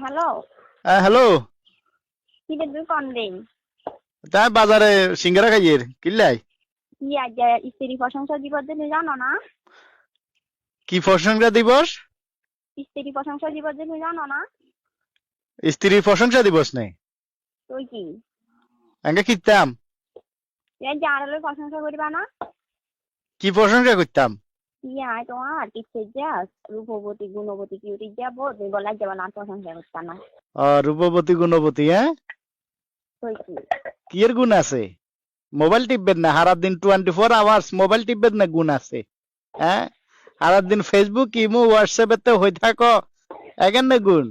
Hello. Hello. কি রে তুই কোন দিন? তাই বাজারে সিঙ্গারা খাইয়ের কিল্লাই। কি আজ স্ত্রী প্রশংসা দিবস দিন জানো না? কি প্রশংসা দিবস? স্ত্রী প্রশংসা দিবস দিন জানো না? স্ত্রীর প্রশংসা দিবস নেই। তুই কি আগে কিতাম এই যে আরো প্রশংসা করিবা না? কি প্রশংসা করতাম? আয় তোমার টিপসে যা রূপবতী গুণবতী কিউটি যাবো তুই বলা যাবে না প্রশংসা করতা না। রূপবতী গুণবতী, হ্যাঁ? তুই কি কি এর গুণ আছে? মোবাইল টিপবেন না সারা দিন 24 আওয়ার্স মোবাইল টিপবেন না গুণ আছে? হ্যাঁ, সারা দিন ফেসবুক ইমো হোয়াটসঅ্যাপ এতে হয়ে থাকো একেন না গুণ।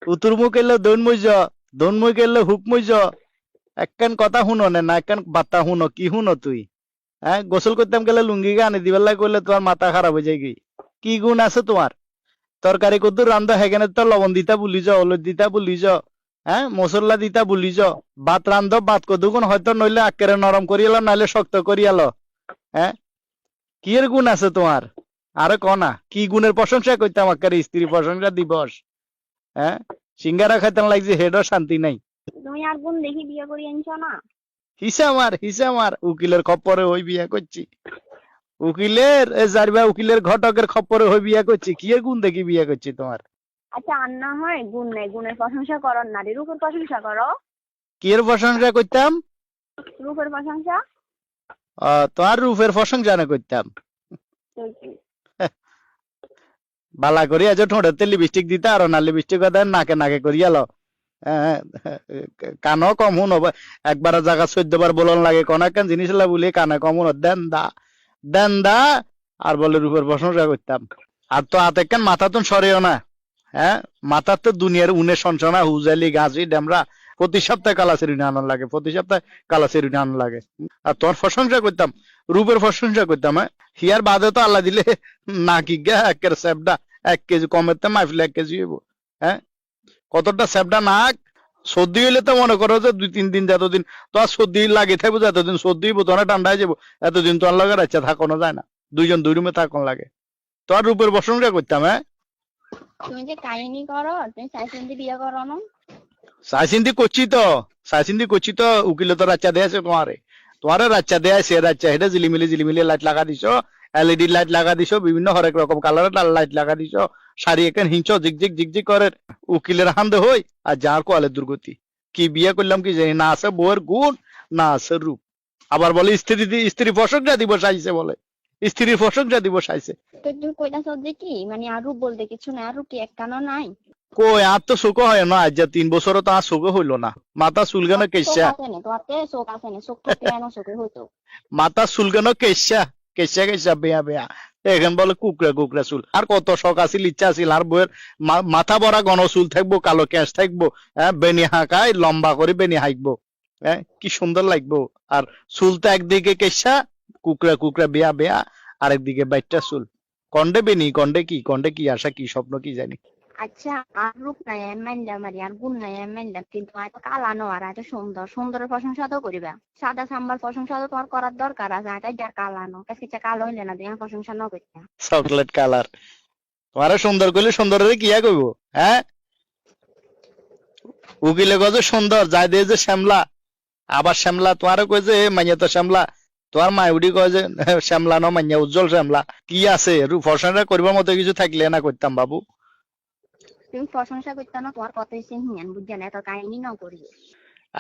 উতুর মুখ এলে দন মুখ এলে হুক মুইজ একখান কথা শুনো না একখান বার্তা শুনো কি শুনো তুই? হ্যাঁ, গোসল করতাম গেলে লুঙ্গি গা আনি দিবেলা করলে তোমার মাথা খারাপ হয়ে যায় কি গুণ আছে তোমার? তরকারি কদ্দুর রান্ধ হেগেনে তো লবণ দিতা ভুলিছ, হলুদ দিতা ভুলিছ, হ্যাঁ, মশলা দিতা ভুলিছ। ভাত রান্ধ ভাত কদ্দুগুণ হয়তো নইলে আকেরে নরম করিয়ালো নাইলে শক্ত করিয়ালো। হ্যাঁ, কি এর গুণ আছে তোমার? আরে কনা কি গুণের প্রশংসা করতাম আকারে স্ত্রী প্রশংসা দিবস? হ্যাঁ, সিঙ্গারা খাইতাম লাগছে হেডও শান্তি নাই। তুমি আর গুণ দেখি বিয়ে করি আনছো না? হিসা মার উকিলের খপ্পরে হই বিয়া করছি। উকিলের যারবা উকিলের ঘটকের খপ্পরে হই বিয়া করছি। কি এর গুণ দেখি বিয়া করছি তোমার? আচ্ছা আর না হয় গুণ নেই, গুণের প্রশংসা করো না, রূপের প্রশংসা করো। কি এর প্রশংসা করতাম? রূপের প্রশংসা। তোমার রূপের প্রশংসা না করতাম। তুই কি বালা করি আজ ঠোঁটে লিপস্টিক দিতে আর না লিপস্টিক নাকে নাকে করিয়ালো। কানও কম হুন একবার জায়গা 14 বার বলন লাগে কোন একখান জিনিস বলি কানে কম হুন দেন দা আর বলে রূপের প্রশংসা করতাম। আর তো হাতে একখান মাথা তো সরেও না। হ্যাঁ, মাথার তো দুনিয়ার উনে সনসনা হুজালি গাছি ডেমরা প্রতি সপ্তাহে কালা সেরুনি আনন্দ লাগে, প্রতি সপ্তাহে কালা সেরুনি আনন্দ লাগে। আর তোর প্রশংসা করতাম, রূপের প্রশংসা করতাম। হ্যাঁ, হিয়ার বাদে তো আল্লাহ দিলে না কি গা একের সেবডা 1 কেজি কমেতে মাইফিলে 1 কেজি হইব। হ্যাঁ, কতটা সেবডা নাক সর্দি হইলে তো মনে করো যে 2-3 দিন যতদিন তো আর সর্দি লাগে থাকবো, যতদিন সর্দি হইব তো ঠান্ডা হয়ে যাবো, এতদিন তো আর লাগে রাচ্চা থাকানো যায় না, দুইজন দুই রুমে থাকুন লাগে। তো আর রূপের প্রশংসা করতাম। হ্যাঁ, তুমি যে কাহিনী করো, তুমি চাইছেন বিয়ে করো না? সাইসিন্দি করছি তো উকিলে তো রাচ্চা দিয়েছে তোমারে রাচ্চা দেয় সে রাচ্চা হেঁটে জিলিমিলি লাইট লাগা দিছো, এলইডি লাইট লাগা দিছো, বিভিন্ন হরেক রকম কালারের লাইট লাগা দিছো, শাড়ি এখান হিংস ঝিকঝিক করে উকিলের হান্দে হই আর যার কোয়ালের দুর্গতি। কি বিয়ে করলাম কি জানি না, আছে বউয়ের গুণ না আছে রূপ। আবার বলে স্ত্রী প্রশংসা দিবস আইছে, বলে স্ত্রীর প্রশংসা দিবস আইছে। তো তুমি কইতাছ যে কি মানে আর রূপ বলতে কিছু নাই, আর রূপ কি একটানো নাই? কই আর তো শোক হয় না, আজ 3 বছরও তো আর শোক হইলো না। মাথা চুলগানো কেসা, চোখ আছে না, চোখ থাকলে এনো চোখে হইতো। মাথা চুলগানো কেসা বেয়া এখন বলে কুকরা চুল। আর কত শখ আছিল, ইচ্ছা আছিল আর বইয়ের মাথা ভরা ঘন চুল থাকবো, কালো কেশ থাকবো, হ্যাঁ, বেনি হাঁকায় লম্বা করে বেনি হাঁকবো। হ্যাঁ, কি সুন্দর লাগবো। আর চুলটা একদিকে কেসা কুকরা বেয়া আর একদিকে বাইটটা চুল। কন্ডে কি আশা কি স্বপ্ন কি জানি। আচ্ছা আর রূপ নাই মানলাম আর আর গুণ নাই মানলাম, কিন্তু এত কালানো আর এত সুন্দরের প্রশংসা তো করিবা। সাদা সাম্বার প্রশংসা তো তোমার করার দরকার আছে, এটা যার কালানো কাছে কালো হইলে না তুমি প্রশংসা ন করতে। চকলেট কালার তোমারে সুন্দর করলে সুন্দরের কিয়া কইব? হ্যাঁ, উকিলে কয়ে সুন্দর যাই দিয়ে যে শ্যামলা, আবার শ্যামলা তোমারও কয়ে যে মাইয়া তো শ্যামলা, তোমার মায়ুডি কয়ে যে শ্যামলা ন মাইয়া উজ্জ্বল শ্যামলা। কি আছে প্রশংসা করবার মতো কিছু থাকলে না করতাম বাবু। তুমি প্রশংসা করতে না, তোমার কত হিয়ান বুঝছে না, এত কাহিনী ন করি।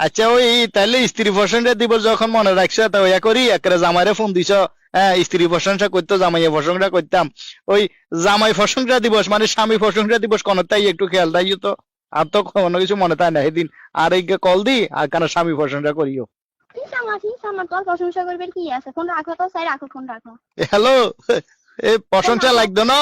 আচ্ছা ওই তাহলে স্ত্রী প্রশংসা দিবস যখন মনে রাখছো তা ওয়া করি একেবারে জামাইরে ফোন দিছ, হ্যাঁ, স্ত্রী প্রশংসা করতো জামাইয়ের প্রশংসা করতাম। ওই জামাই প্রশংসা দিবস মানে স্বামী প্রশংসা দিবস কোন তাই একটু খেয়াল রাখিও তো। আর তো কোনো কিছু মনে থাকে না সেদিন আর এই কল দি আর কেন স্বামী প্রশংসা করিও। ঠিক আমার তোর প্রশংসা করবে কি আছে, ফোন রাখো তো, চাই রাখো, ফোন রাখো। হ্যালো, এ ফোন প্রশংসা রাখো। লাগতো না।